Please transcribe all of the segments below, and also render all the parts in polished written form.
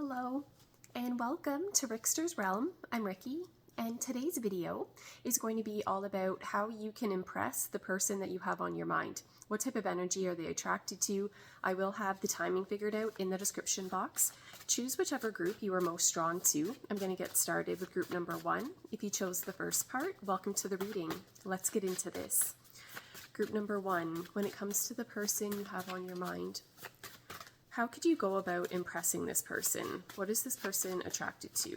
Hello, and welcome to Rickster's Realm. I'm Ricky, and today's video is going to be all about how you can impress the person that you have on your mind. What type of energy are they attracted to? I will have the timing figured out in the description box. Choose whichever group you are most drawn to. I'm going to get started with group number 1. If you chose the first part, welcome to the reading. Let's get into this. Group number 1, when it comes to the person you have on your mind, how could you go about impressing this person? What is this person attracted to?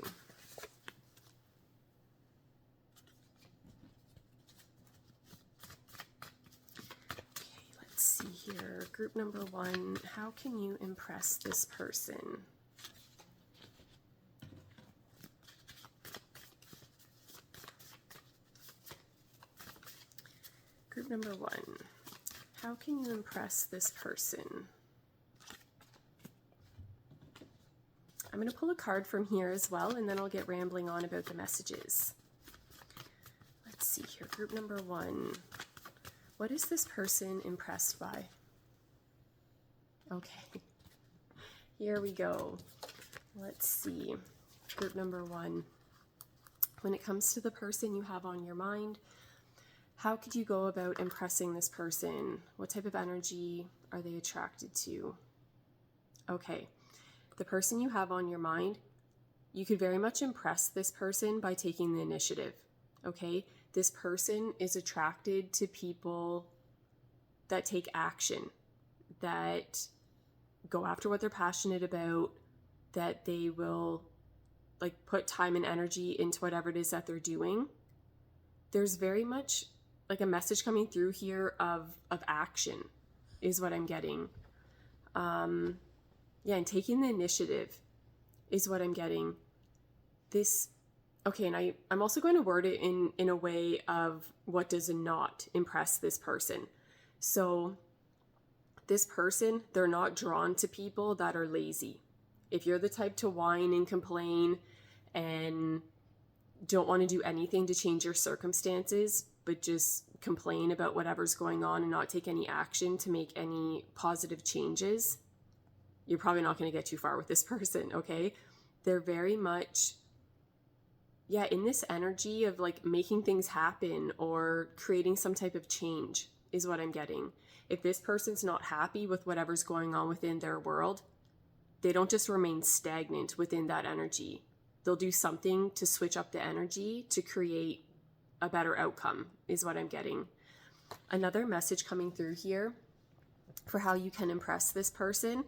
Okay, let's see here. Group number 1, how can you impress this person? Group number 1, how can you impress this person? I'm going to pull a card from here as well, and then I'll get rambling on about the messages. Let's see here. Group number 1. What is this person impressed by? Okay. Here we go. Let's see. Group number 1. When it comes to the person you have on your mind, how could you go about impressing this person? What type of energy are they attracted to? Okay. The person you have on your mind, you could very much impress this person by taking the initiative, okay? This person is attracted to people that take action, that go after what they're passionate about, that they will put time and energy into whatever it is that they're doing. There's very much a message coming through here of action is what I'm getting. Yeah, and taking the initiative is what I'm getting. Okay, and I'm also going to word it in a way of what does not impress this person. So this person, they're not drawn to people that are lazy. If you're the type to whine and complain and don't want to do anything to change your circumstances, but just complain about whatever's going on and not take any action to make any positive changes, you're probably not going to get too far with this person, okay? They're very much, in this energy of making things happen or creating some type of change is what I'm getting. If this person's not happy with whatever's going on within their world, they don't just remain stagnant within that energy. They'll do something to switch up the energy to create a better outcome is what I'm getting. Another message coming through here for how you can impress this person,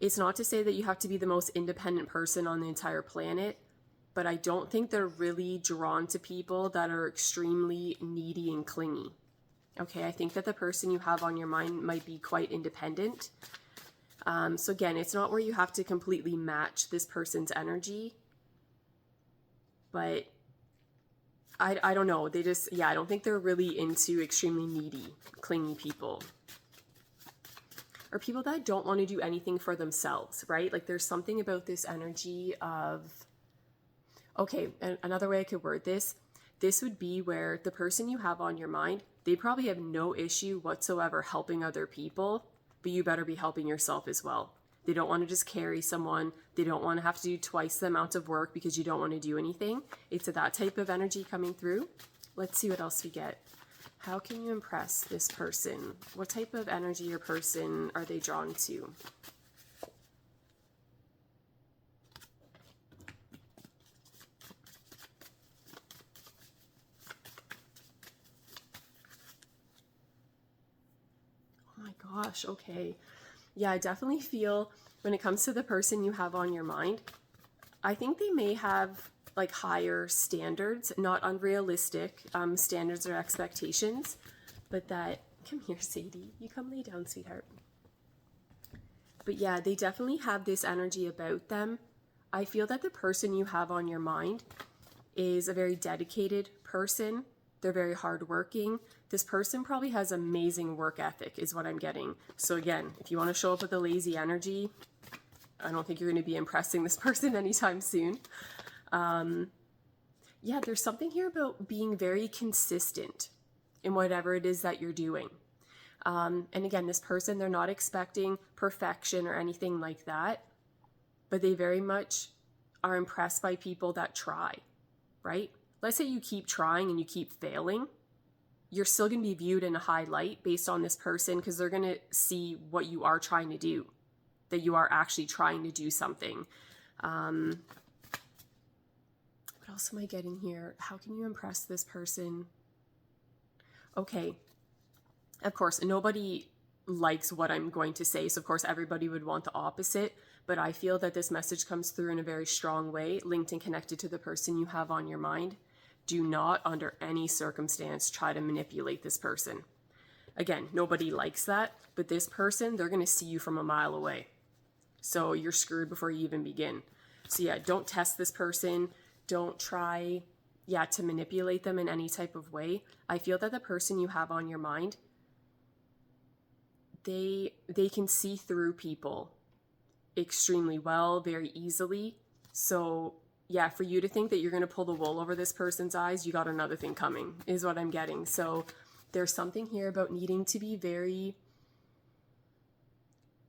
it's not to say that you have to be the most independent person on the entire planet, but I don't think they're really drawn to people that are extremely needy and clingy. Okay, I think that the person you have on your mind might be quite independent. So again, it's not where you have to completely match this person's energy, but I don't know. I don't think they're really into extremely needy, clingy people. Or people that don't want to do anything for themselves, right? There's something about this energy of, okay, another way I could word this would be where the person you have on your mind, they probably have no issue whatsoever helping other people, but you better be helping yourself as well. They don't want to just carry someone. They don't want to have to do twice the amount of work because you don't want to do anything. It's that type of energy coming through. Let's see what else we get. How can you impress this person? What type of energy or person are they drawn to? Oh my gosh, okay. Yeah, I definitely feel when it comes to the person you have on your mind, I think they may have higher standards, not unrealistic standards or expectations, but that, come here, Sadie, you come lay down, sweetheart. But yeah, they definitely have this energy about them. I feel that the person you have on your mind is a very dedicated person. They're very hardworking. This person probably has amazing work ethic is what I'm getting. So again, if you want to show up with a lazy energy, I don't think you're going to be impressing this person anytime soon. There's something here about being very consistent in whatever it is that you're doing. And again, this person, they're not expecting perfection or anything like that. but they very much are impressed by people that try, right? Let's say you keep trying and you keep failing. You're still going to be viewed in a high light based on this person because they're going to see what you are trying to do, that you are actually trying to do something. What else am I getting here? How can you impress this person? Okay. Of course, nobody likes what I'm going to say. So of course, everybody would want the opposite. But I feel that this message comes through in a very strong way, linked and connected to the person you have on your mind. Do not, under any circumstance, try to manipulate this person. Again, nobody likes that, but this person, they're going to see you from a mile away. So you're screwed before you even begin. So yeah, don't test this person. Don't try, to manipulate them in any type of way. I feel that the person you have on your mind, they can see through people extremely well, very easily. So yeah, for you to think that you're going to pull the wool over this person's eyes, you got another thing coming, is what I'm getting. So there's something here about needing to be very,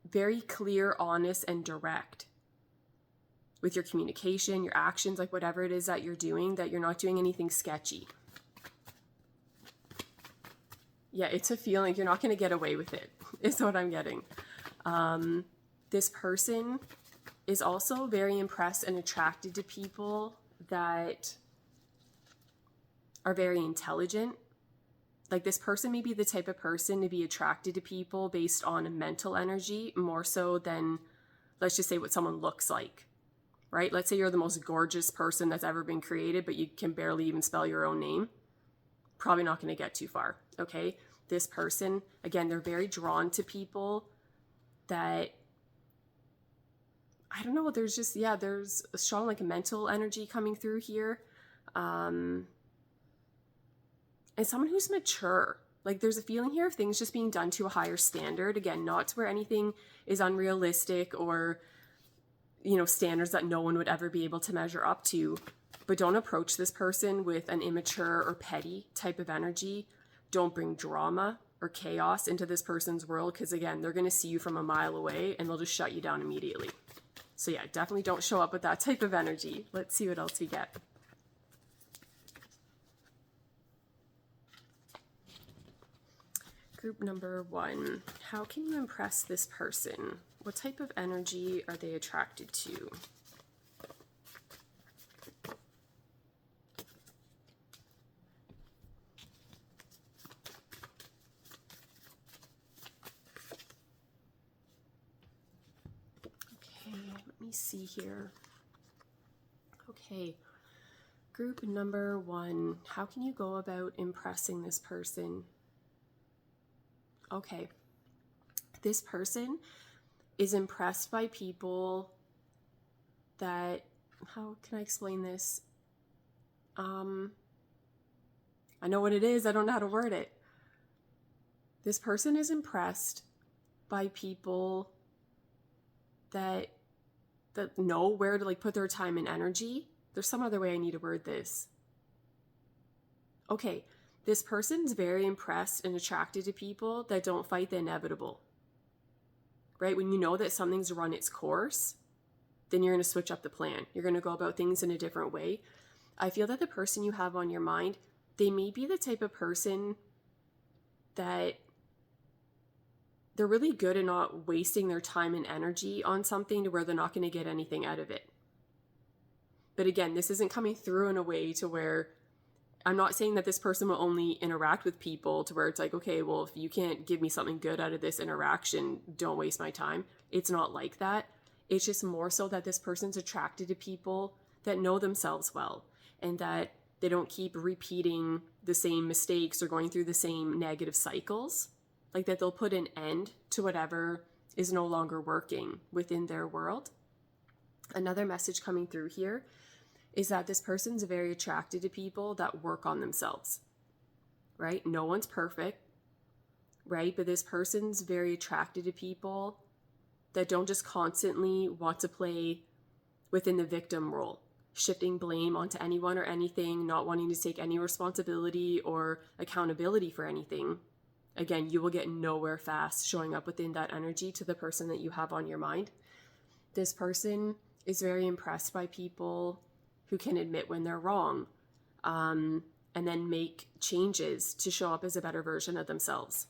very clear, honest, and direct with your communication, your actions, like whatever it is that you're doing, that you're not doing anything sketchy. Yeah, it's a feeling you're not going to get away with it, is what I'm getting. This person is also very impressed and attracted to people that are very intelligent. Like this person may be the type of person to be attracted to people based on a mental energy more so than, let's just say, what someone looks like, right? Let's say you're the most gorgeous person that's ever been created, but you can barely even spell your own name. Probably not going to get too far, okay? This person, again, they're very drawn to people that, I don't know, there's just, there's a strong like mental energy coming through here. And someone who's mature. Like there's a feeling here of things just being done to a higher standard. Again, not to where anything is unrealistic or, standards that no one would ever be able to measure up to. But don't approach this person with an immature or petty type of energy. Don't bring drama or chaos into this person's world because, again, they're going to see you from a mile away and they'll just shut you down immediately. So yeah, definitely don't show up with that type of energy. Let's see what else we get. Group number 1. How can you impress this person? What type of energy are they attracted to? Let me see here. Okay, group number 1. How can you go about impressing this person? Okay, this person is impressed by people that, how can I explain this? I know what it is, I don't know how to word it. This person is impressed by people that know where to like put their time and energy. There's some other way I need to word this. Okay, this person's very impressed and attracted to people that don't fight the inevitable. Right? When you know that something's run its course, then you're going to switch up the plan. You're going to go about things in a different way. I feel that the person you have on your mind, they may be the type of person that they're really good at not wasting their time and energy on something to where they're not going to get anything out of it. But again, this isn't coming through in a way to where, I'm not saying that this person will only interact with people to where it's like, okay, well, if you can't give me something good out of this interaction, don't waste my time. It's not like that. It's just more so that this person's attracted to people that know themselves well and that they don't keep repeating the same mistakes or going through the same negative cycles. Like that they'll put an end to whatever is no longer working within their world. Another message coming through here is that this person's very attracted to people that work on themselves, right? No one's perfect, right? But this person's very attracted to people that don't just constantly want to play within the victim role, shifting blame onto anyone or anything, not wanting to take any responsibility or accountability for anything. Again, you will get nowhere fast showing up within that energy to the person that you have on your mind. This person is very impressed by people who can admit when they're wrong, and then make changes to show up as a better version of themselves.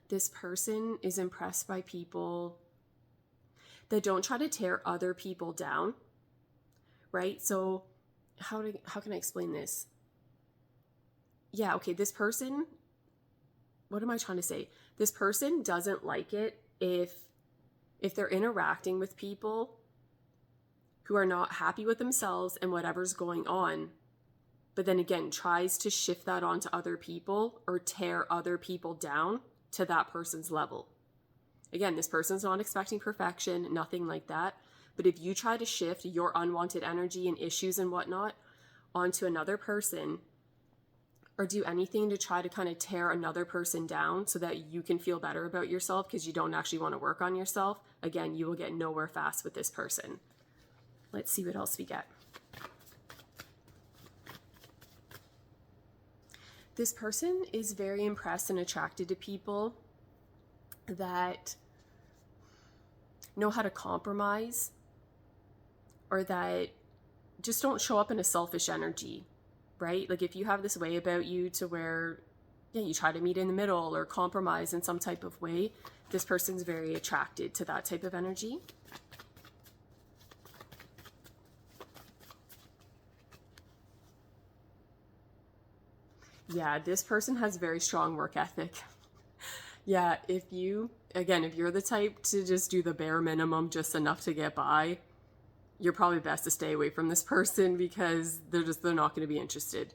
This person is impressed by people that don't try to tear other people down, right? So how can I explain this? Yeah, okay, this person, what am I trying to say? This person doesn't like it if they're interacting with people who are not happy with themselves and whatever's going on, but then again tries to shift that onto other people or tear other people down to that person's level. Again, this person's not expecting perfection, nothing like that. But if you try to shift your unwanted energy and issues and whatnot onto another person, or do anything to try to kind of tear another person down so that you can feel better about yourself because you don't actually want to work on yourself, again, you will get nowhere fast with this person. Let's see what else we get. This person is very impressed and attracted to people that know how to compromise, or that just don't show up in a selfish energy, right? Like if you have this way about you to where, yeah, you try to meet in the middle or compromise in some type of way, this person's very attracted to that type of energy. Yeah, this person has very strong work ethic. Yeah, if you're the type to just do the bare minimum, just enough to get by, you're probably best to stay away from this person because they're not going to be interested.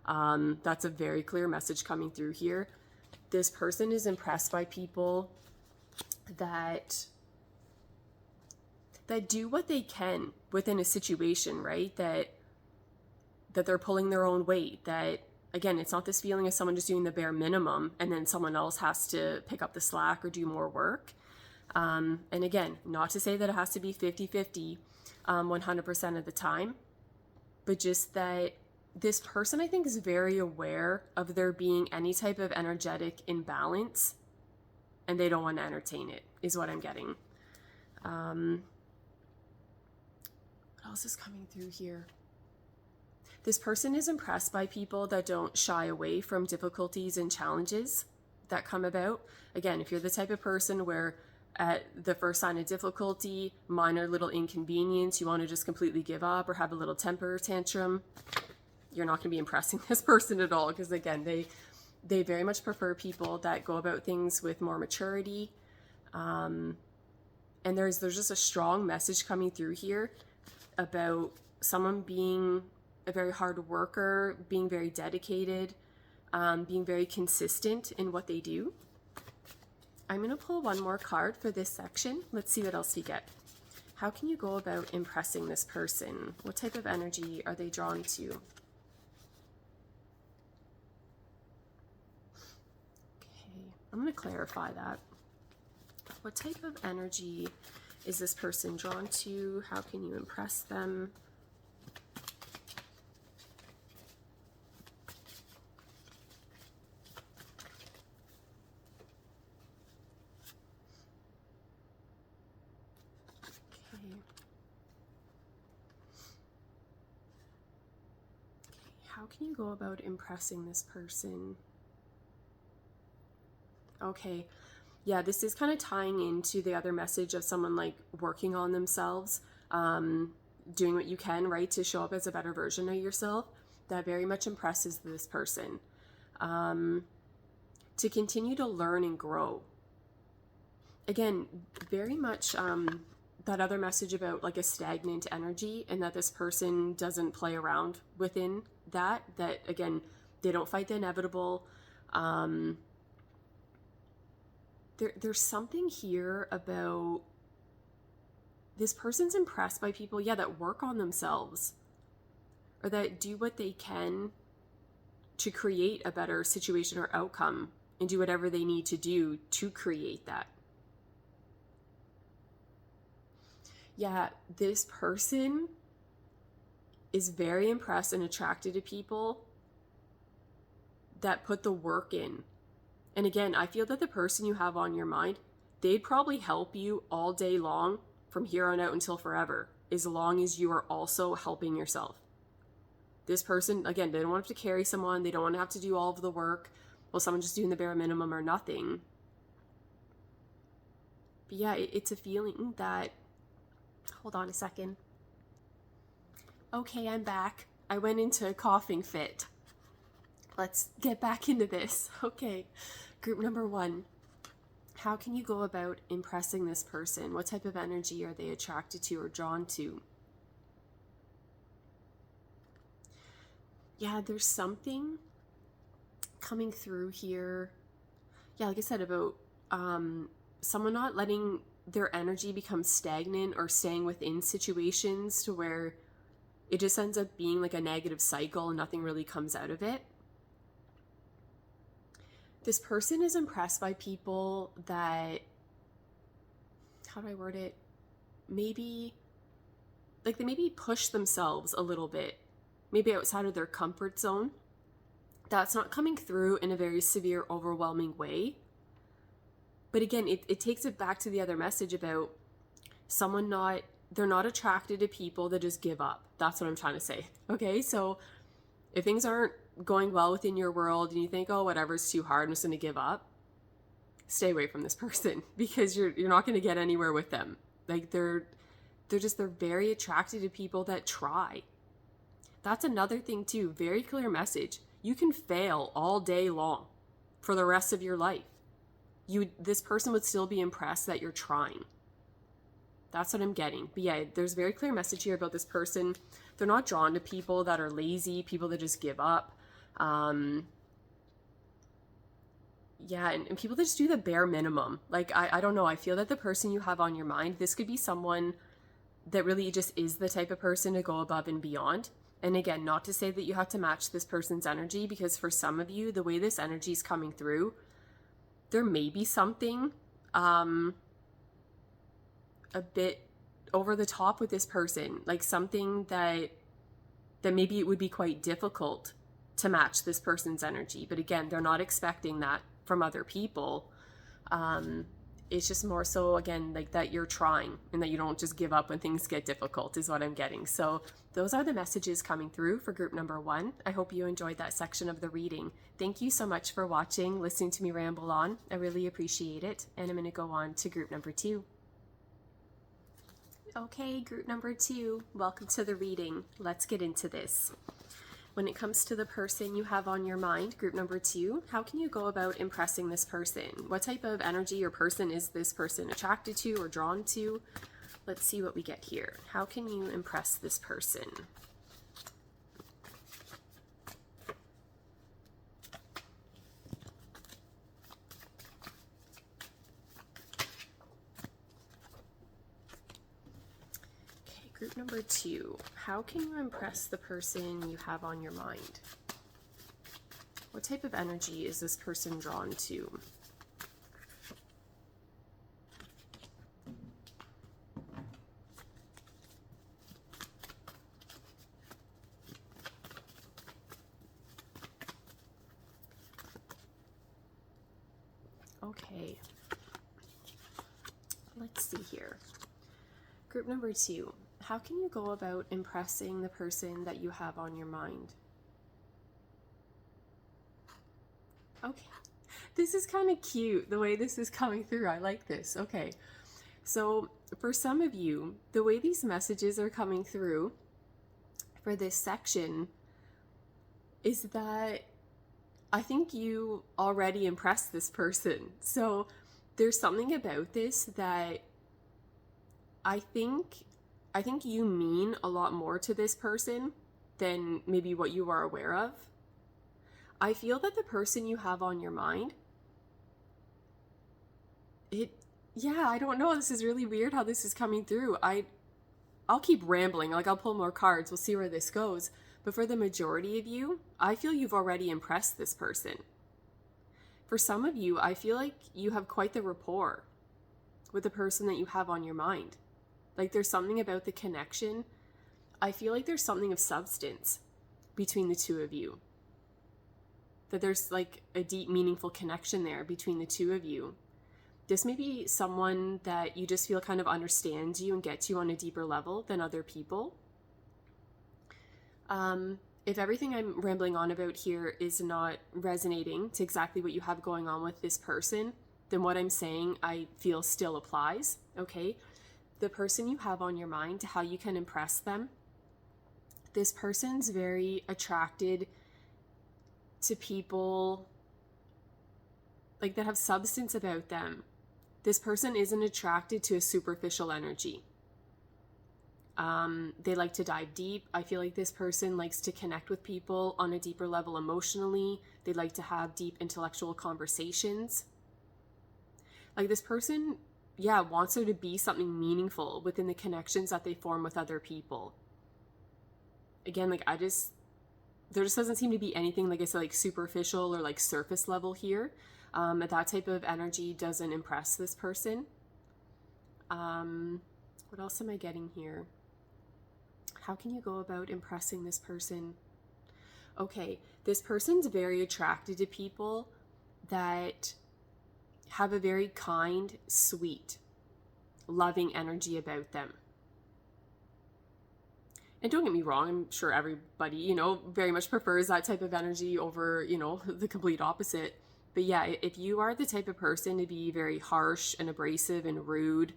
That's a very clear message coming through here. This person is impressed by people that do what they can within a situation, right? That they're pulling their own weight, that again, it's not this feeling of someone just doing the bare minimum and then someone else has to pick up the slack or do more work. And again, not to say that it has to be 50-50, 100% of the time, but just that this person, I think, is very aware of there being any type of energetic imbalance and they don't want to entertain it, is what I'm getting. What else is coming through here? This person is impressed by people that don't shy away from difficulties and challenges that come about. Again, if you're the type of person where at the first sign of difficulty, minor little inconvenience, you want to just completely give up or have a little temper tantrum, you're not going to be impressing this person at all, because again, they very much prefer people that go about things with more maturity. And there's just a strong message coming through here about someone being a very hard worker, being very dedicated, being very consistent in what they do. I'm going to pull one more card for this section. Let's see what else we get. How can you go about impressing this person? What type of energy are they drawn to? Okay, I'm going to clarify that. What type of energy is this person drawn to? How can you impress them? How can you go about impressing this person? Okay, yeah, this is kind of tying into the other message of someone like working on themselves, doing what you can, right, to show up as a better version of yourself. That very much impresses this person. To continue to learn and grow. Again, very much that other message about like a stagnant energy, and that this person doesn't play around within that again, they don't fight the inevitable. There's something here about this person's impressed by people, yeah, that work on themselves or that do what they can to create a better situation or outcome and do whatever they need to do to create that. Yeah, this person is very impressed and attracted to people that put the work in. And again, I feel that the person you have on your mind, they'd probably help you all day long from here on out until forever, as long as you are also helping yourself. This person, again, they don't want to have to carry someone. They don't want to have to do all of the work. Well, someone just doing the bare minimum or nothing. But yeah, it's a feeling that, hold on a second. Okay, I'm back. I went into a coughing fit. Let's get back into this. Okay, group number 1. How can you go about impressing this person? What type of energy are they attracted to or drawn to? Yeah, there's something coming through here. Yeah, like I said, about someone not letting their energy become stagnant or staying within situations to where it just ends up being like a negative cycle and nothing really comes out of it. This person is impressed by people that, how do I word it? Maybe, like they maybe push themselves a little bit, maybe outside of their comfort zone. That's not coming through in a very severe, overwhelming way. But again, it takes it back to the other message about someone they're not attracted to people that just give up. That's what I'm trying to say. Okay, so if things aren't going well within your world and you think, oh, whatever's too hard, I'm just going to give up, stay away from this person, because you're not going to get anywhere with them. Like they're very attracted to people that try. That's another thing too. Very clear message. You can fail all day long for the rest of your life. This person would still be impressed that you're trying. That's what I'm getting. But yeah, there's a very clear message here about this person. They're not drawn to people that are lazy, people that just give up. And people that just do the bare minimum. Like, I don't know. I feel that the person you have on your mind, this could be someone that really just is the type of person to go above and beyond. And again, not to say that you have to match this person's energy, because for some of you, the way this energy is coming through, there may be something a bit over the top with this person, like something that maybe it would be quite difficult to match this person's energy. But again, they're not expecting that from other people. It's just more so, again, like that you're trying and that you don't just give up when things get difficult is what I'm getting. So those are the messages coming through for group number 1. I hope you enjoyed that section of the reading. Thank you so much for watching, listening to me ramble on. I really appreciate it. And I'm going to go on to group number 2. Okay, group number 2, welcome to the reading. Let's get into this. When it comes to the person you have on your mind, group number 2, how can you go about impressing this person? What type of energy or person is this person attracted to or drawn to? Let's see what we get here. How can you impress this person? Group number 2, how can you impress the person you have on your mind? What type of energy is this person drawn to? Okay, let's see here. Group number 2. How can you go about impressing the person that you have on your mind? Okay, this is kind of cute, the way this is coming through. I like this. Okay, so for some of you, the way these messages are coming through for this section is that I think you already impressed this person. So there's something about this that I think you mean a lot more to this person than maybe what you are aware of. I feel that the person you have on your mind, I don't know. This is really weird how this is coming through. I'll keep rambling. Like, I'll pull more cards. We'll see where this goes. But for the majority of you, I feel you've already impressed this person. For some of you, I feel like you have quite the rapport with the person that you have on your mind. Like, there's something about the connection. I feel like there's something of substance between the two of you. That there's like a deep, meaningful connection there between the two of you. This may be someone that you just feel kind of understands you and gets you on a deeper level than other people. If everything I'm rambling on about here is not resonating to exactly what you have going on with this person, then what I'm saying I feel still applies, okay? The person you have on your mind, how you can impress them. This person's very attracted to people like that have substance about them. This person isn't attracted to a superficial energy. They like to dive deep. I feel like this person likes to connect with people on a deeper level emotionally. They like to have deep intellectual conversations. Like this person, wants there to be something meaningful within the connections that they form with other people. Again, there just doesn't seem to be anything, like I said, like superficial or like surface level here. That type of energy doesn't impress this person. What else am I getting here? How can you go about impressing this person? Okay, this person's very attracted to people that have a very kind, sweet, loving energy about them. And don't get me wrong, I'm sure everybody, very much prefers that type of energy over, the complete opposite. But yeah, if you are the type of person to be very harsh and abrasive and rude,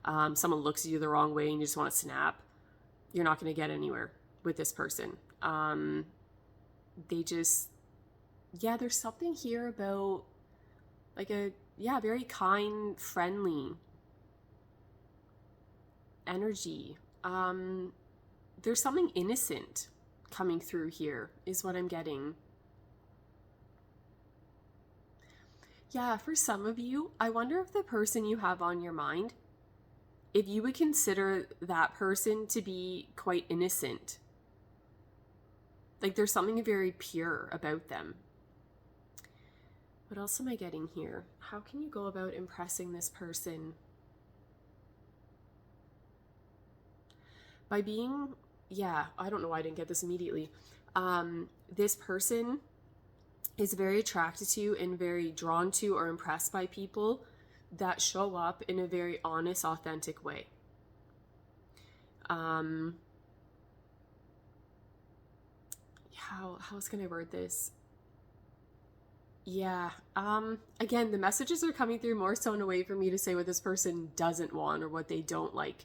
someone looks at you the wrong way and you just want to snap, you're not going to get anywhere with this person. There's something here about like very kind, friendly energy. There's something innocent coming through here is what I'm getting. Yeah, for some of you, I wonder if the person you have on your mind, if you would consider that person to be quite innocent. Like there's something very pure about them. What else am I getting here? How can you go about impressing this person? By being, I don't know why I didn't get this immediately. This person is very attracted to and very drawn to or impressed by people that show up in a very honest, authentic way. How else can I word this? Again, the messages are coming through more so in a way for me to say what this person doesn't want or what they don't like.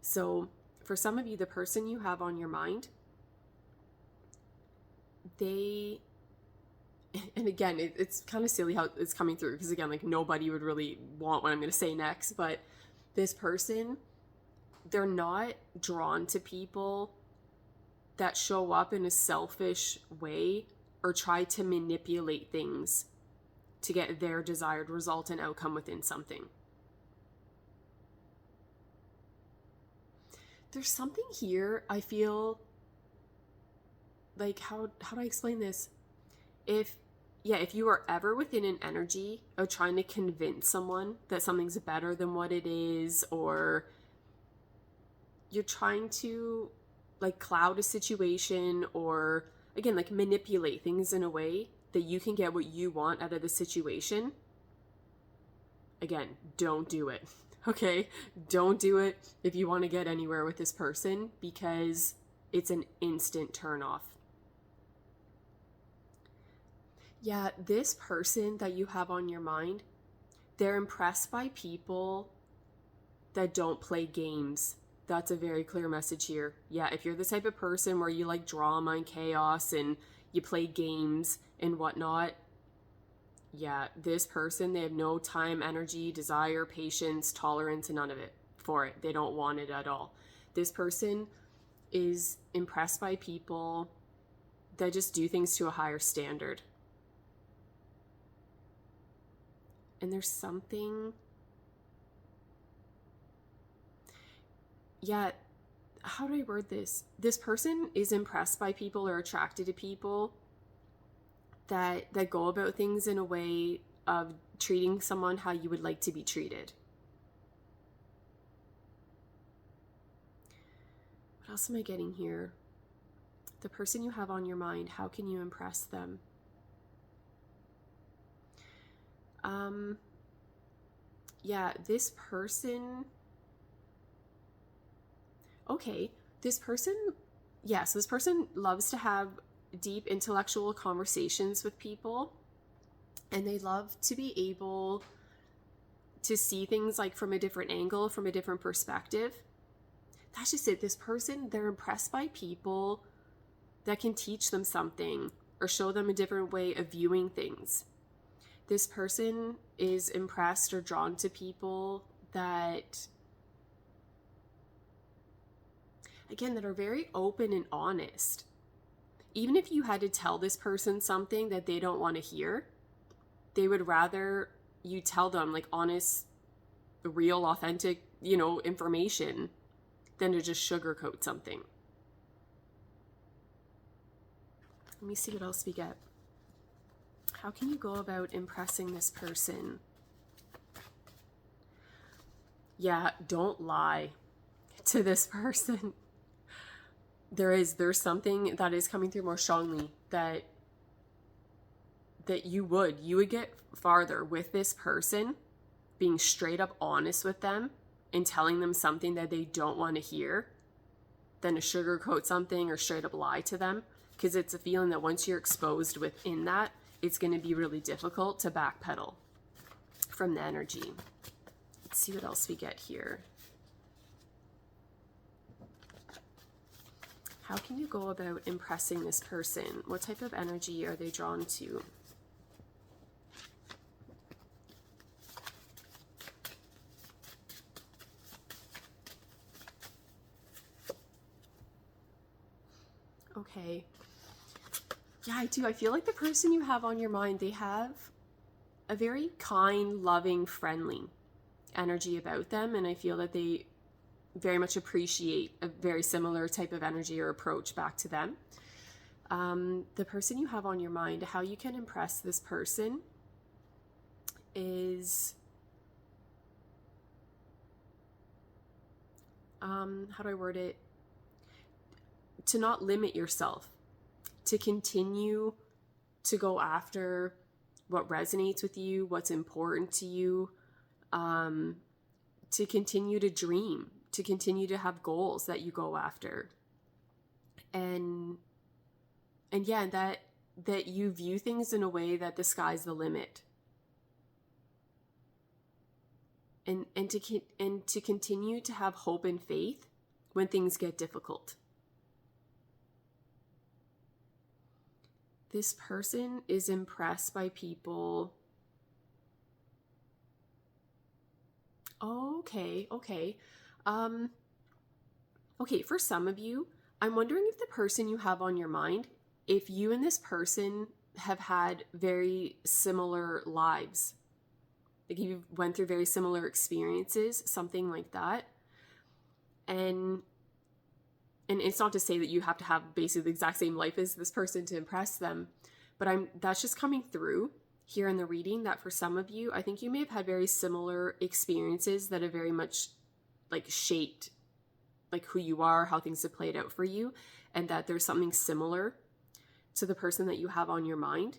So for some of you, the person you have on your mind, and again, it's kind of silly how it's coming through because again, like nobody would really want what I'm going to say next, but this person, they're not drawn to people that show up in a selfish way or try to manipulate things to get their desired result and outcome within something. There's something here, I feel like, how do I explain this? If you are ever within an energy of trying to convince someone that something's better than what it is, or you're trying to like cloud a situation or again, like manipulate things in a way that you can get what you want out of the situation, again, don't do it. Okay? Don't do it if you want to get anywhere with this person because it's an instant turn off. Yeah, this person that you have on your mind, they're impressed by people that don't play games. That's a very clear message here. Yeah, if you're the type of person where you like drama and chaos and you play games and whatnot, this person, they have no time, energy, desire, patience, tolerance, and none of it for it. They don't want it at all. This person is impressed by people that just do things to a higher standard. And there's something, how do I word this? This person is impressed by people or attracted to people that go about things in a way of treating someone how you would like to be treated. What else am I getting here? The person you have on your mind, how can you impress them? yeah, this person, okay, this person, yeah, so this person loves to have deep intellectual conversations with people, and they love to be able to see things like from a different angle, from a different perspective. That's just it. This person, they're impressed by people that can teach them something or show them a different way of viewing things. This person is impressed or drawn to people that, again, that are very open and honest. Even if you had to tell this person something that they don't want to hear, they would rather you tell them like honest, real, authentic, information than to just sugarcoat something. Let me see what else we get. How can you go about impressing this person? Yeah, don't lie to this person. There's something that is coming through more strongly that you would get farther with this person being straight up honest with them and telling them something that they don't want to hear than to sugarcoat something or straight up lie to them. Because it's a feeling that once you're exposed within that, it's going to be really difficult to backpedal from the energy. Let's see what else we get here. How can you go about impressing this person? What type of energy are they drawn to? Okay. Yeah, I do. I feel like the person you have on your mind, they have a very kind, loving, friendly energy about them. And I feel that they very much appreciate a very similar type of energy or approach back to them. The person you have on your mind, how you can impress this person is, how do I word it? To not limit yourself, to continue to go after what resonates with you, what's important to you, to continue to dream, to continue to have goals that you go after. And yeah, that you view things in a way that the sky's the limit. And to continue to have hope and faith when things get difficult. This person is impressed by people. Okay. Okay, for some of you, I'm wondering if the person you have on your mind, if you and this person have had very similar lives. Like you went through very similar experiences, something like that. And it's not to say that you have to have basically the exact same life as this person to impress them, but that's just coming through here in the reading that for some of you, I think you may have had very similar experiences that have very much like shaped like who you are, how things have played out for you, and that there's something similar to the person that you have on your mind.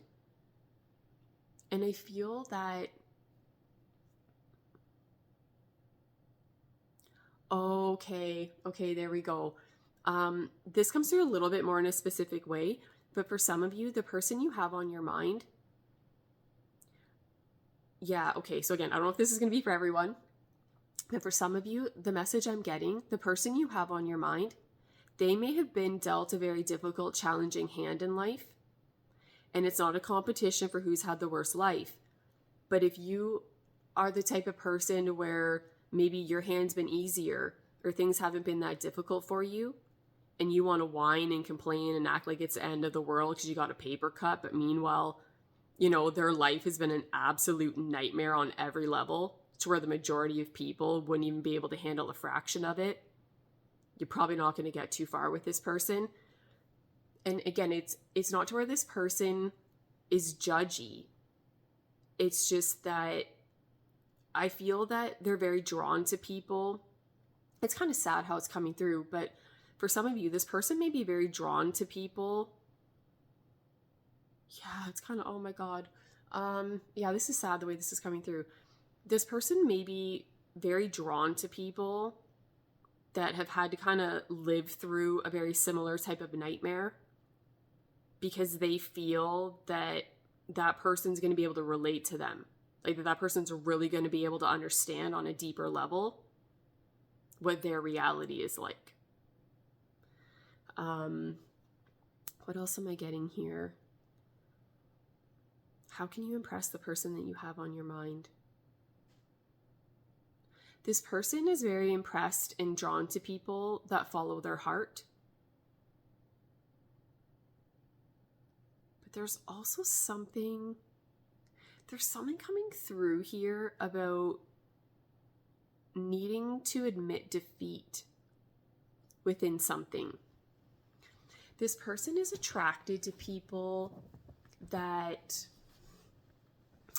And I feel that, okay, there we go. This comes through a little bit more in a specific way, but for some of you, the person you have on your mind, yeah, okay, so again, I don't know if this is going to be for everyone, but for some of you, the message I'm getting, the person you have on your mind, they may have been dealt a very difficult, challenging hand in life, and it's not a competition for who's had the worst life. But if you are the type of person where maybe your hand's been easier or things haven't been that difficult for you, and you want to whine and complain and act like it's the end of the world because you got a paper cut, but meanwhile, their life has been an absolute nightmare on every level, to where the majority of people wouldn't even be able to handle a fraction of it, you're probably not going to get too far with this person. And again, it's not to where this person is judgy. It's just that I feel that they're very drawn to people. It's kind of sad how it's coming through, but for some of you, this person may be very drawn to people. Yeah, it's kind of, oh my God. Yeah, this is sad the way this is coming through. this person may be very drawn to people that have had to kind of live through a very similar type of nightmare, because they feel that that person's going to be able to relate to them. Like that person's really going to be able to understand on a deeper level what their reality is like. What else am I getting here? How can you impress the person that you have on your mind? This person is very impressed and drawn to people that follow their heart. But there's also something coming through here about needing to admit defeat within something. This person is attracted to people that,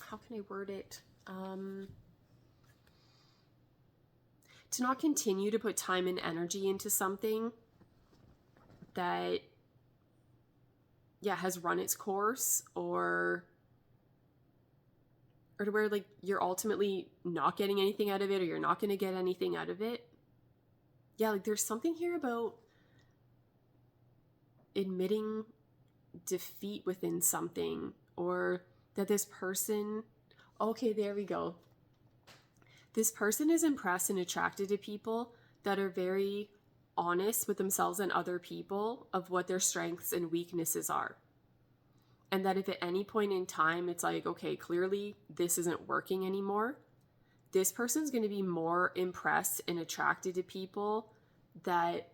how can I word it? To not continue to put time and energy into something that, has run its course, or to where like you're ultimately not getting anything out of it, or you're not going to get anything out of it. Yeah, like there's something here about admitting defeat within something, or that this person, okay, there we go. This person is impressed and attracted to people that are very honest with themselves and other people of what their strengths and weaknesses are. And that if at any point in time it's like, okay, clearly this isn't working anymore, this person's going to be more impressed and attracted to people that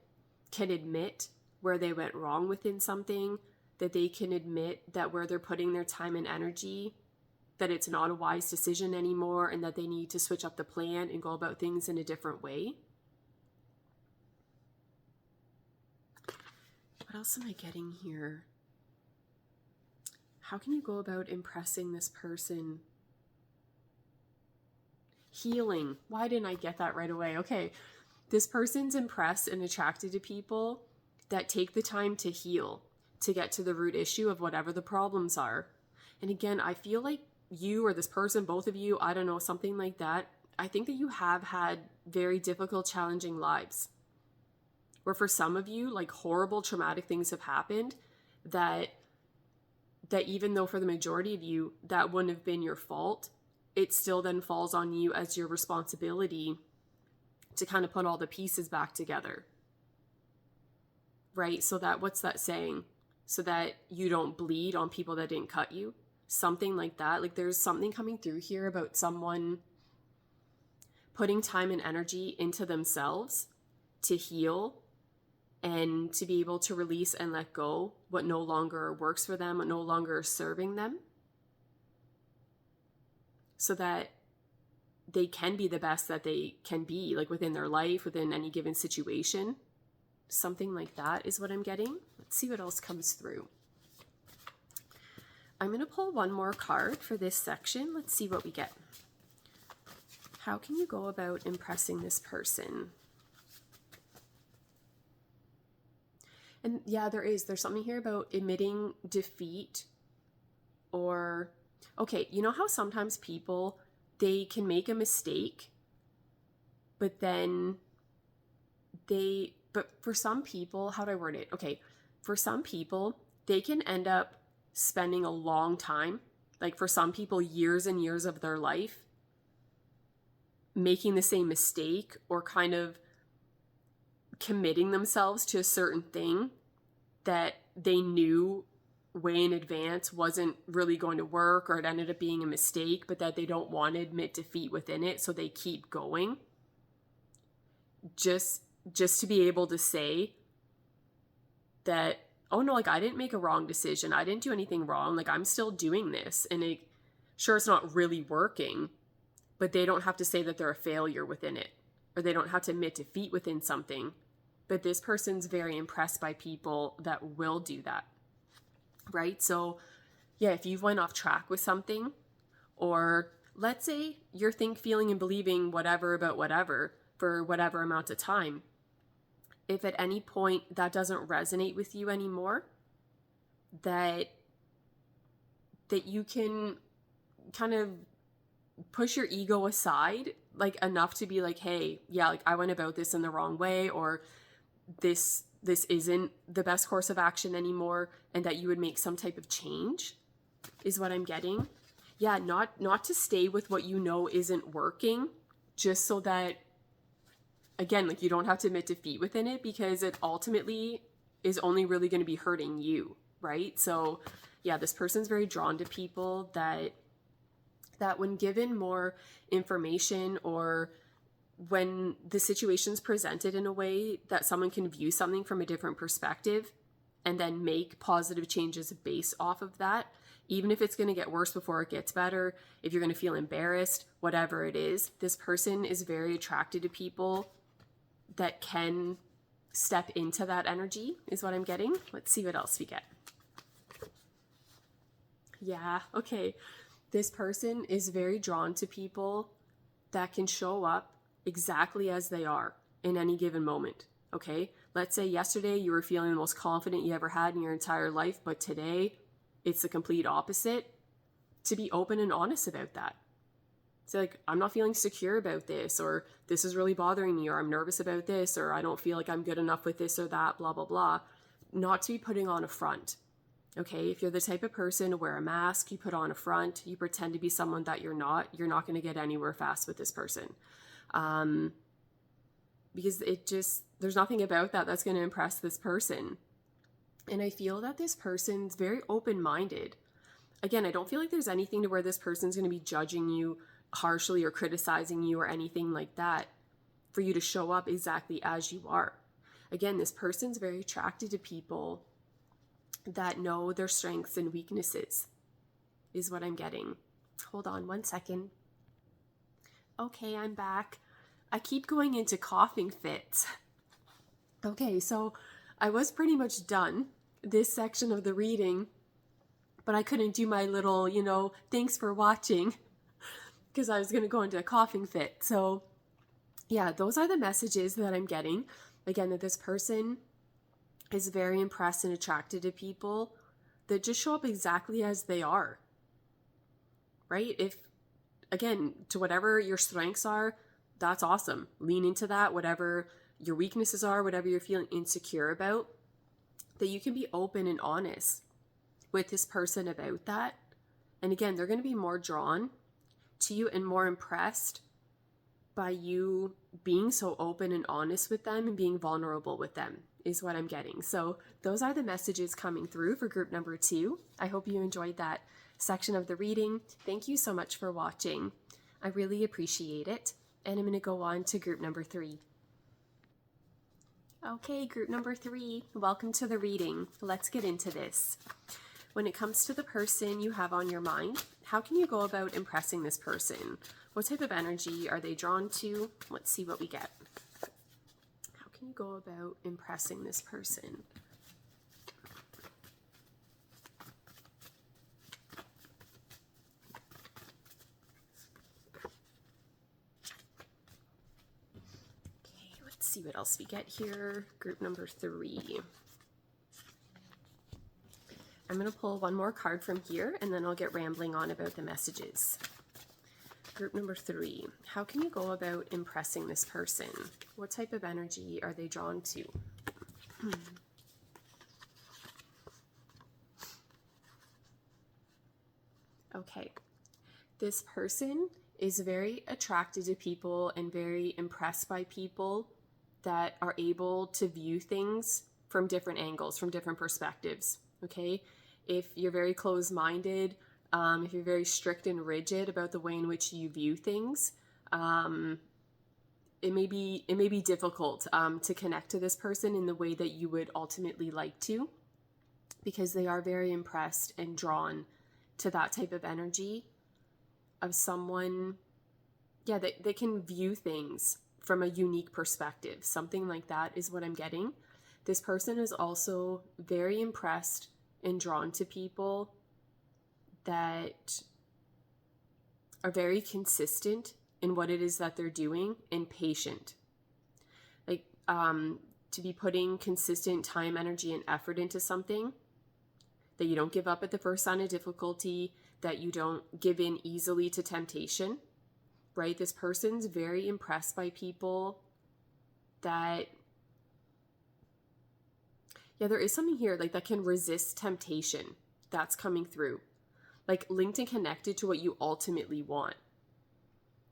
can admit where they went wrong within something, that they can admit that where they're putting their time and energy, that it's not a wise decision anymore, and that they need to switch up the plan and go about things in a different way. What else am I getting here? How can you go about impressing this person? Healing. Why didn't I get that right away? Okay, this person's impressed and attracted to people that take the time to heal, to get to the root issue of whatever the problems are. And again, I feel like you or this person, both of you, I don't know, something like that, I think that you have had very difficult, challenging lives. Where for some of you, like horrible, traumatic things have happened that even though for the majority of you, that wouldn't have been your fault, it still then falls on you as your responsibility to kind of put all the pieces back together. Right? So that, what's that saying? So that you don't bleed on people that didn't cut you. Something like that. Like there's something coming through here about someone putting time and energy into themselves to heal and to be able to release and let go what no longer works for them, what no longer is serving them, so that they can be the best that they can be, like within their life, within any given situation. Something like that is what I'm getting. Let's see what else comes through. I'm going to pull one more card for this section. Let's see what we get. How can you go about impressing this person? And yeah, there's something here about admitting defeat, or, okay, you know how sometimes people, they can make a mistake, but then but for some people, how do I word it? Okay, for some people, they can end up spending a long time, like for some people, years and years of their life, making the same mistake, or kind of committing themselves to a certain thing that they knew way in advance wasn't really going to work, or it ended up being a mistake, but that they don't want to admit defeat within it, so they keep going. Just to be able to say that, oh no, like I didn't make a wrong decision. I didn't do anything wrong. Like I'm still doing this, and sure, it's not really working, but they don't have to say that they're a failure within it, or they don't have to admit defeat within something. But this person's very impressed by people that will do that, right? So yeah, if you've went off track with something, or let's say you're feeling and believing whatever about whatever for whatever amount of time, if at any point that doesn't resonate with you anymore, that you can kind of push your ego aside, like enough to be like, hey, yeah, like I went about this in the wrong way, or this isn't the best course of action anymore, and that you would make some type of change is what I'm getting. Yeah, not to stay with what you know isn't working, just so that, again, like you don't have to admit defeat within it, because it ultimately is only really going to be hurting you, right? So yeah, this person's very drawn to people that when given more information, or when the situation's presented in a way that someone can view something from a different perspective and then make positive changes based off of that, even if it's going to get worse before it gets better, if you're going to feel embarrassed, whatever it is, this person is very attracted to people that can step into that energy, is what I'm getting. Let's see what else we get. Yeah, okay. This person is very drawn to people that can show up exactly as they are in any given moment, okay? Let's say yesterday you were feeling the most confident you ever had in your entire life, but today it's the complete opposite. To be open and honest about that. So like, I'm not feeling secure about this, or this is really bothering me, or I'm nervous about this, or I don't feel like I'm good enough with this or that, blah, blah, blah. Not to be putting on a front. Okay, if you're the type of person to wear a mask, you put on a front, you pretend to be someone that you're not going to get anywhere fast with this person. Because there's nothing about that that's going to impress this person. And I feel that this person's very open-minded. Again, I don't feel like there's anything to where this person's going to be judging you harshly or criticizing you or anything like that, for you to show up exactly as you are. Again, this person's very attracted to people that know their strengths and weaknesses, is what I'm getting. Hold on one second. Okay, I'm back. I keep going into coughing fits. Okay, so I was pretty much done this section of the reading, but I couldn't do my little, thanks for watching, because I was going to go into a coughing fit. So yeah, those are the messages that I'm getting. Again, that this person is very impressed and attracted to people that just show up exactly as they are, right? If, again, to whatever your strengths are, that's awesome. Lean into that. Whatever your weaknesses are, whatever you're feeling insecure about, that you can be open and honest with this person about that. And again, they're going to be more drawn to you and more impressed by you being so open and honest with them and being vulnerable with them, is what I'm getting. So those are the messages coming through for group number 2. I hope you enjoyed that section of the reading. Thank you so much for watching. I really appreciate it. And I'm going to go on to group number 3. Okay, group number 3, welcome to the reading. Let's get into this. When it comes to the person you have on your mind, how can you go about impressing this person? What type of energy are they drawn to? Let's see what we get. How can you go about impressing this person? Okay, let's see what else we get here. Group number 3. I'm going to pull one more card from here, and then I'll get rambling on about the messages. Group number 3. How can you go about impressing this person? What type of energy are they drawn to? Okay. This person is very attracted to people and very impressed by people that are able to view things from different angles, from different perspectives. Okay? If you're very closed-minded, if you're very strict and rigid about the way in which you view things, it may be difficult to connect to this person in the way that you would ultimately like to, because they are very impressed and drawn to that type of energy of someone, that can view things from a unique perspective. Something like that is what I'm getting. This person is also very impressed and drawn to people that are very consistent in what it is that they're doing and patient. Like, to be putting consistent time, energy, and effort into something, that you don't give up at the first sign of difficulty, that you don't give in easily to temptation, right? This person's very impressed by people that, yeah, there is something here like that can resist temptation that's coming through, like linked and connected to what you ultimately want,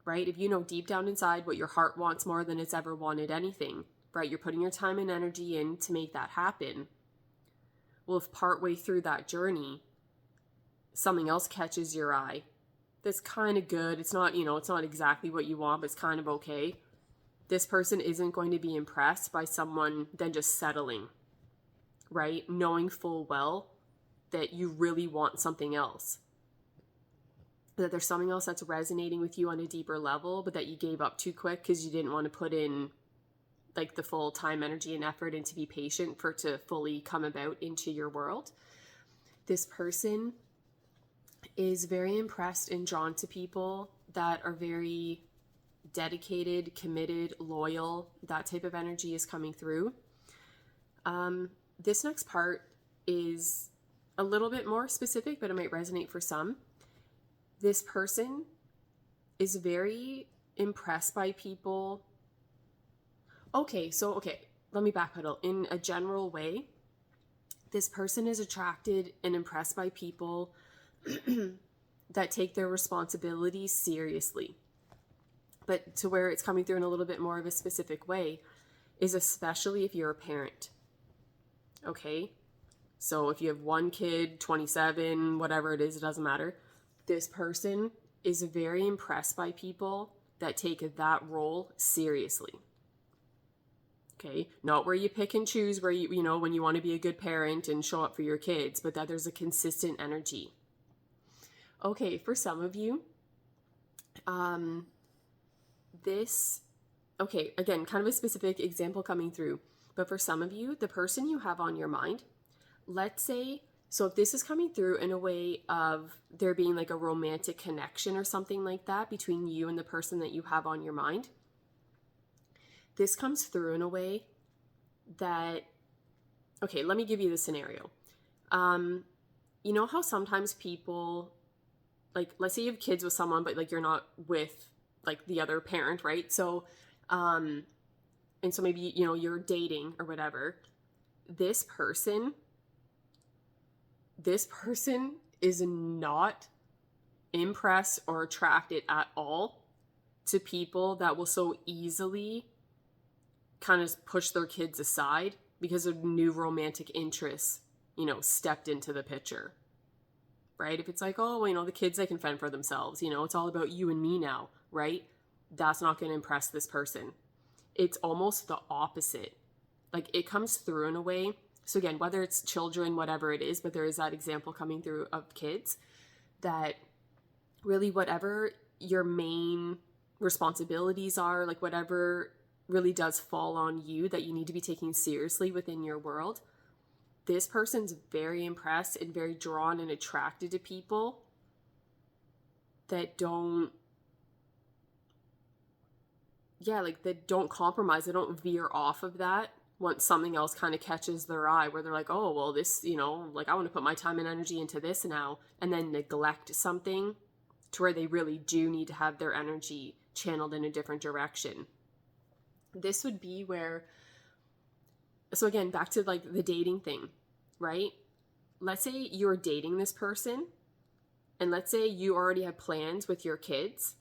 right? If you know deep down inside what your heart wants more than it's ever wanted anything, right? You're putting your time and energy in to make that happen. Well, if partway through that journey, something else catches your eye that's kind of good, it's not, it's not exactly what you want, but it's kind of okay. This person isn't going to be impressed by someone then just settling, right? Knowing full well that you really want something else. That there's something else that's resonating with you on a deeper level, but that you gave up too quick because you didn't want to put in like the full time, energy, and effort and to be patient for it to fully come about into your world. This person is very impressed and drawn to people that are very dedicated, committed, loyal. That type of energy is coming through. This next part is a little bit more specific, but it might resonate for some. This person is very impressed by people. Okay, let me backpedal. In a general way, this person is attracted and impressed by people that take their responsibilities seriously. But to where it's coming through in a little bit more of a specific way is especially if you're a parent. Okay? So if you have one kid, 27, whatever it is, it doesn't matter. This person is very impressed by people that take that role seriously. Okay? Not where you pick and choose where you when you want to be a good parent and show up for your kids, but that there's a consistent energy. Okay, for some of you, again, kind of a specific example coming through, but for some of you, the person you have on your mind, let's say, so if this is coming through in a way of there being like a romantic connection or something like that between you and the person that you have on your mind, this comes through in a way that, okay, let me give you the scenario. You know how sometimes people, like, let's say you have kids with someone, but like you're not with like the other parent, right? So, and so maybe, you're dating or whatever. This person is not impressed or attracted at all to people that will so easily kind of push their kids aside because of new romantic interests, stepped into the picture. Right? If it's like, the kids, they can fend for themselves, it's all about you and me now, right? That's not going to impress this person. It's almost the opposite. Like it comes through in a way. So again, whether it's children, whatever it is, but there is that example coming through of kids that really whatever your main responsibilities are, like whatever really does fall on you that you need to be taking seriously within your world, this person's very impressed and very drawn and attracted to people that don't compromise. They don't veer off of that once something else kind of catches their eye where they're like, oh, well, this, like I want to put my time and energy into this now, and then neglect something to where they really do need to have their energy channeled in a different direction. This would be where, so again, back to like the dating thing, right? Let's say you're dating this person and let's say you already have plans with your kids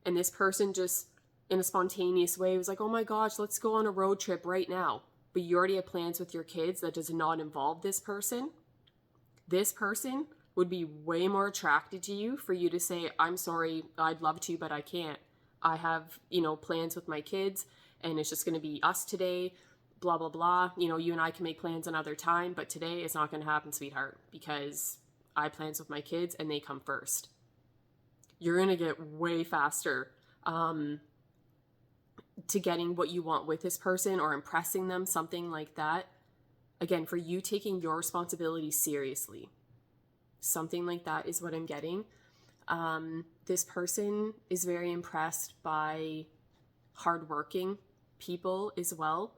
and this person just in a spontaneous way was like, oh my gosh, let's go on a road trip right now. But you already have plans with your kids that does not involve this person. This person would be way more attracted to you for you to say, I'm sorry, I'd love to, but I can't. I have, plans with my kids and it's just going to be us today, blah, blah, blah. You and I can make plans another time, but today it's not going to happen, sweetheart, because I have plans with my kids and they come first. You're going to get way faster to getting what you want with this person or impressing them, something like that. Again, for you taking your responsibility seriously. Something like that is what I'm getting. This person is very impressed by hardworking people as well.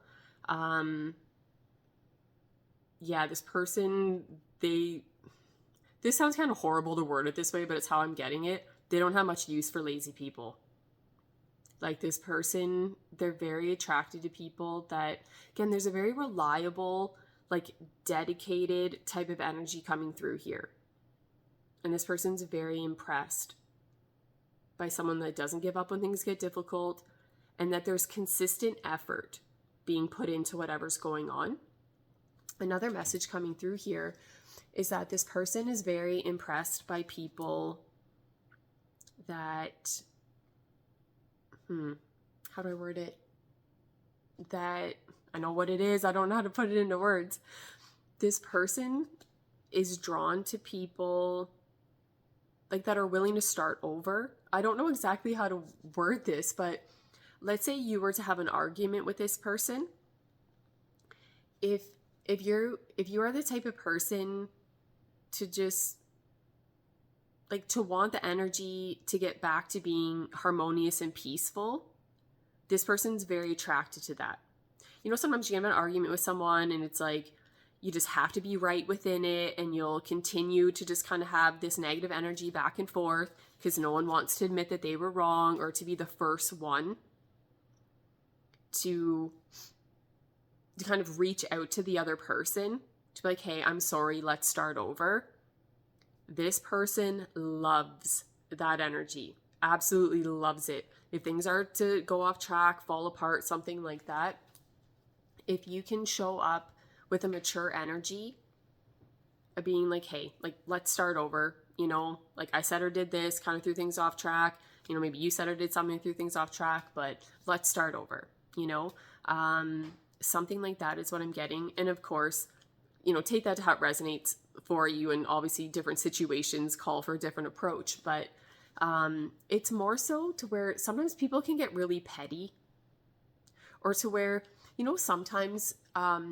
This person, this sounds kind of horrible to word it this way, but it's how I'm getting it. They don't have much use for lazy people. Like this person, they're very attracted to people that, again, there's a very reliable, like dedicated type of energy coming through here. And this person's very impressed by someone that doesn't give up when things get difficult, and that there's consistent effort being put into whatever's going on. Another message coming through here is that this person is very impressed by people that, how do I word it? That, I know what it is, I don't know how to put it into words. This person is drawn to people like that are willing to start over. I don't know exactly how to word this, but let's say you were to have an argument with this person. If you are the type of person to just like to want the energy to get back to being harmonious and peaceful, this person's very attracted to that. You know, sometimes you have an argument with someone and it's like you just have to be right within it, and you'll continue to just kind of have this negative energy back and forth because no one wants to admit that they were wrong or to be the first one to kind of reach out to the other person to be like, hey, I'm sorry, let's start over. This person loves that energy, absolutely loves it. If things are to go off track, fall apart, something like that, if you can show up with a mature energy of being like, hey, like, let's start over, you know, like I said or did this, kind of threw things off track, you know, maybe you said or did something, threw things off track, but let's start over, you know, something like that is what I'm getting. And of course, you know, take that to how it resonates for you, and obviously different situations call for a different approach, but it's more so to where sometimes people can get really petty, or to where, you know, sometimes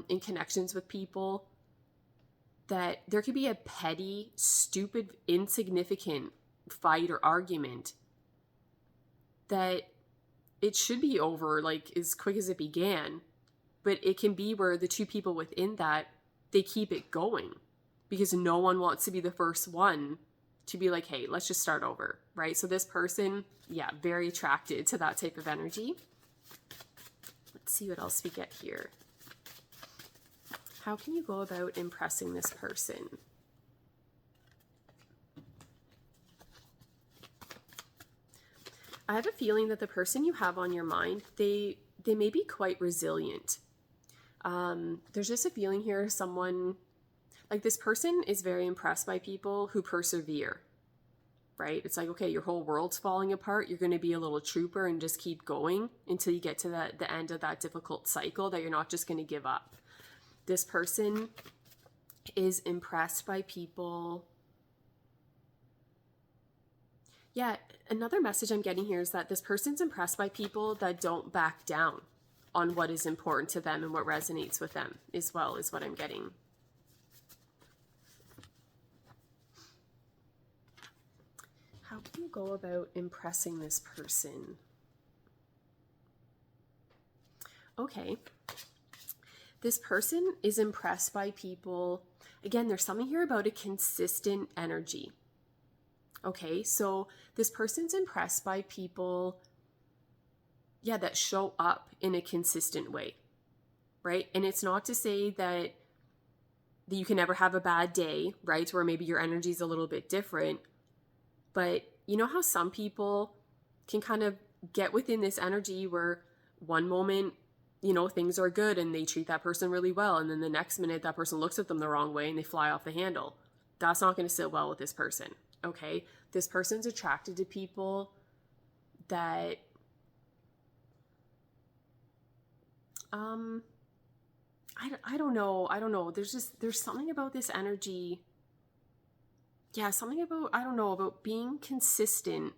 in connections with people that there could be a petty, stupid, insignificant fight or argument that it should be over like as quick as it began, but it can be where the two people within that, they keep it going because no one wants to be the first one to be like, hey, let's just start over, right? So this person, yeah, very attracted to that type of energy. Let's see what else we get here. How can you go about impressing this person? I have a feeling that the person you have on your mind, they may be quite resilient. There's just a feeling here, someone, like this person is very impressed by people who persevere, right? It's like, okay, your whole world's falling apart. You're going to be a little trooper and just keep going until you get to the end of that difficult cycle, that you're not just going to give up. This person is impressed by people. Yeah, another message I'm getting here is that this person's impressed by people that don't back down on what is important to them and what resonates with them as well, is what I'm getting. How can you go about impressing this person? Okay. This person is impressed by people. Again, there's something here about a consistent energy. Okay, so this person's impressed by people, yeah, that show up in a consistent way, right? And it's not to say that you can never have a bad day, right? Where maybe your energy is a little bit different. But you know how some people can kind of get within this energy where one moment, you know, things are good and they treat that person really well, and then the next minute that person looks at them the wrong way and they fly off the handle. That's not going to sit well with this person. Okay, this person's attracted to people that I don't know. There's something about this energy. Yeah, something about, I don't know, about being consistent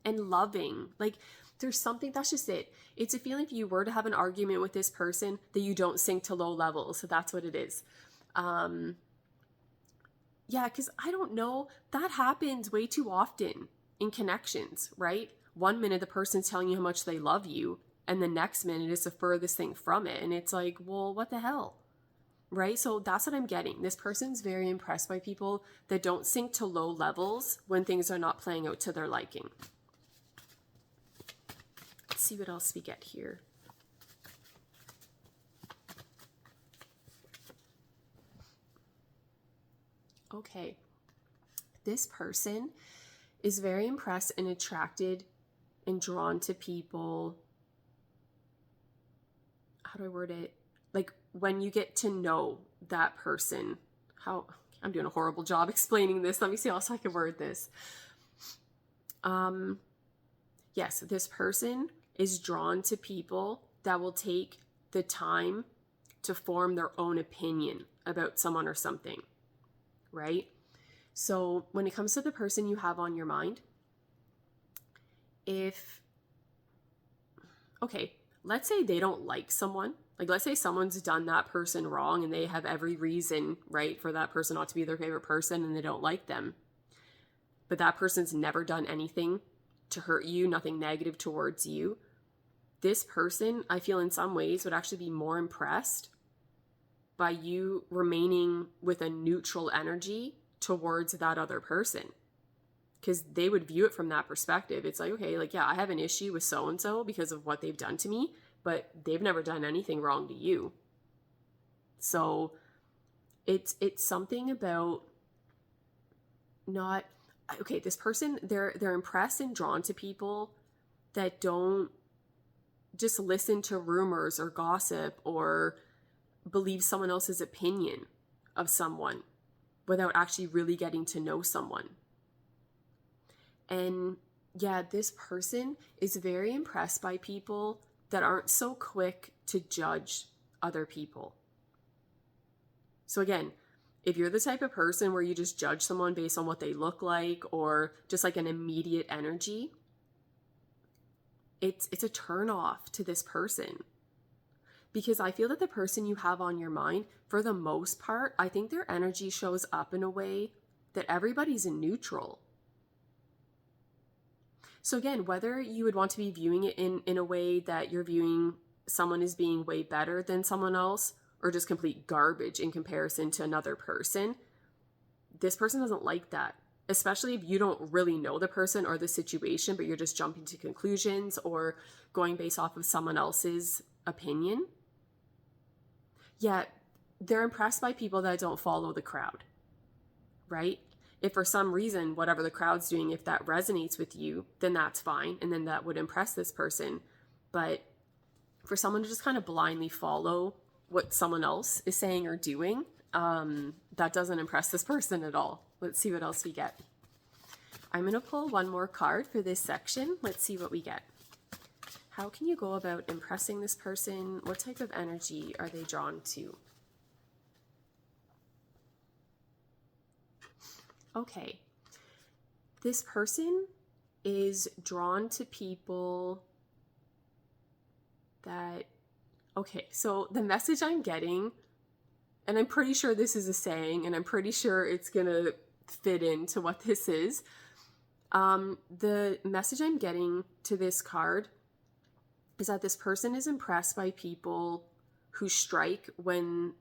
and loving. Like there's something, that's just it. It's a feeling if you were to have an argument with this person that you don't sink to low levels. So that's what it is. Yeah, because I don't know, that happens way too often in connections, right? One minute the person's telling you how much they love you, and the next minute is the furthest thing from it. And it's like, well, what the hell? Right? So that's what I'm getting. This person's very impressed by people that don't sink to low levels when things are not playing out to their liking. Let's Let's see what else we get here. Okay. This person is very impressed and attracted and drawn to people. How do I word it? Like when you get to know that person. I'm doing a horrible job explaining this. Let me see how else I can word this. Yes, this person is drawn to people that will take the time to form their own opinion about someone or something, right? So when it comes to the person you have on your mind, let's say they don't like someone. Like, let's say someone's done that person wrong and they have every reason, right, for that person not to be their favorite person and they don't like them. But that person's never done anything to hurt you, nothing negative towards you. This person, I feel in some ways, would actually be more impressed by you remaining with a neutral energy towards that other person. Because they would view it from that perspective. It's like, okay, like, yeah, I have an issue with so-and-so because of what they've done to me, but they've never done anything wrong to you. So it's something about not, okay, this person, they're impressed and drawn to people that don't just listen to rumors or gossip or believe someone else's opinion of someone without actually really getting to know someone. And yeah, this person is very impressed by people that aren't so quick to judge other people. So again, if you're the type of person where you just judge someone based on what they look like or just like an immediate energy, it's a turn off to this person. Because I feel that the person you have on your mind, for the most part, I think their energy shows up in a way that everybody's in neutral. So again, whether you would want to be viewing it in a way that you're viewing someone as being way better than someone else or just complete garbage in comparison to another person, this person doesn't like that. Especially if you don't really know the person or the situation, but you're just jumping to conclusions or going based off of someone else's opinion. Yet they're impressed by people that don't follow the crowd, right? If for some reason, whatever the crowd's doing, if that resonates with you, then that's fine. And then that would impress this person. But for someone to just kind of blindly follow what someone else is saying or doing, that doesn't impress this person at all. Let's see what else we get. I'm going to pull one more card for this section. Let's see what we get. How can you go about impressing this person? What type of energy are they drawn to? Okay, this person is drawn to people that, okay, so the message I'm getting, and I'm pretty sure this is a saying, and I'm pretty sure it's going to fit into what this is. The message I'm getting to this card is that this person is impressed by people who strike when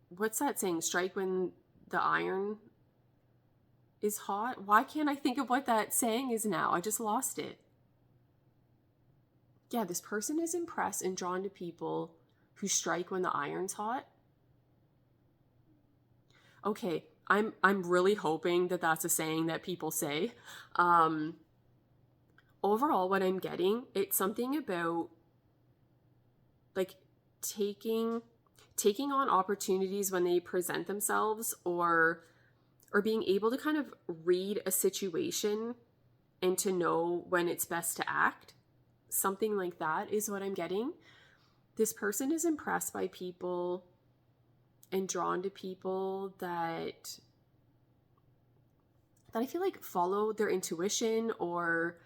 what's that saying? Strike when the iron is hot? Why can't I think of what that saying is now? I just lost it. Yeah, this person is impressed and drawn to people who strike when the iron's hot. Okay, I'm really hoping that that's a saying that people say. Overall, what I'm getting, it's something about like taking on opportunities when they present themselves or being able to kind of read a situation and to know when it's best to act. Something like that is what I'm getting. This person is impressed by people and drawn to people that I feel like follow their intuition, or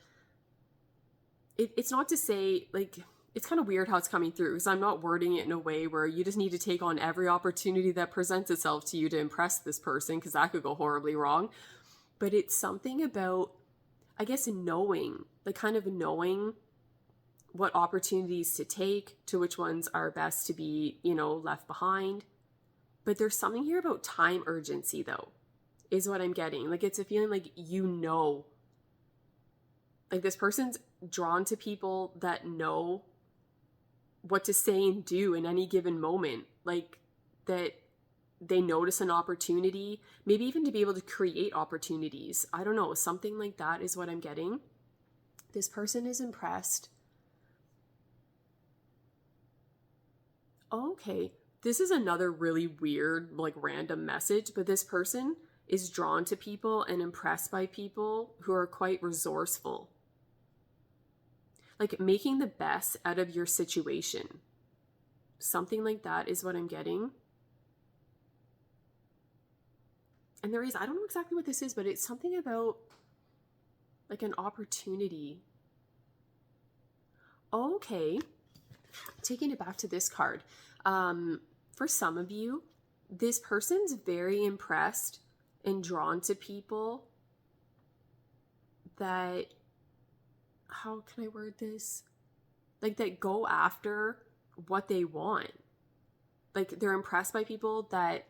it's not to say, like, it's kind of weird how it's coming through because I'm not wording it in a way where you just need to take on every opportunity that presents itself to you to impress this person, because that could go horribly wrong. But it's something about, I guess, knowing what opportunities to take, to which ones are best to be, left behind. But there's something here about time urgency, though, is what I'm getting. Like, it's a feeling like, like this person's drawn to people that know what to say and do in any given moment. Like that they notice an opportunity, maybe even to be able to create opportunities. I don't know, something like that is what I'm getting. This person is impressed. Okay, this is another really weird, like random message, but this person is drawn to people and impressed by people who are quite resourceful. Like making the best out of your situation. Something like that is what I'm getting. And there is, I don't know exactly what this is, but it's something about like an opportunity. Okay. Taking it back to this card. For some of you, this person's very impressed and drawn to people that, how can I word this? Like that go after what they want. Like they're impressed by people that,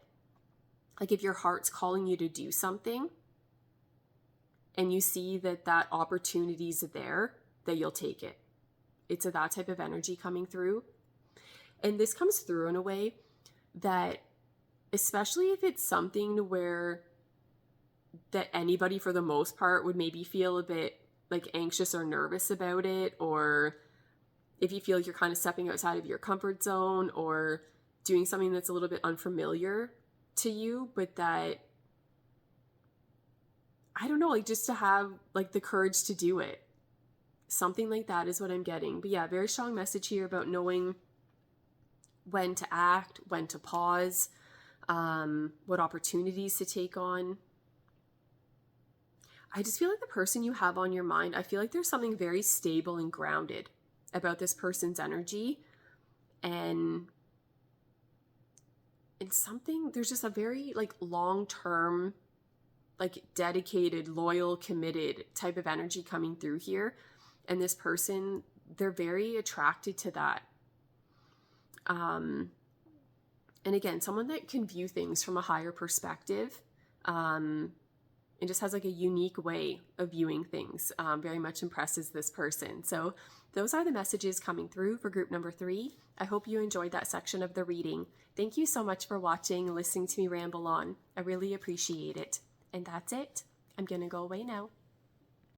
like if your heart's calling you to do something and you see that that opportunity's there, that you'll take it. It's that type of energy coming through. And this comes through in a way that, especially if it's something where that anybody for the most part would maybe feel a bit like anxious or nervous about it, or if you feel like you're kind of stepping outside of your comfort zone or doing something that's a little bit unfamiliar to you, but that, I don't know, like just to have like the courage to do it. Something like that is what I'm getting. But yeah, very strong message here about knowing when to act, when to pause, what opportunities to take on. I just feel like the person you have on your mind, I feel like there's something very stable and grounded about this person's energy. And something, there's just a very like long-term, like dedicated, loyal, committed type of energy coming through here. And this person, they're very attracted to that. And again, someone that can view things from a higher perspective, and just has like a unique way of viewing things, very much impresses this person. So those are the messages coming through for group number 3. I hope you enjoyed that section of the reading. Thank you so much for watching and listening to me ramble on. I really appreciate it. And that's it. I'm going to go away now.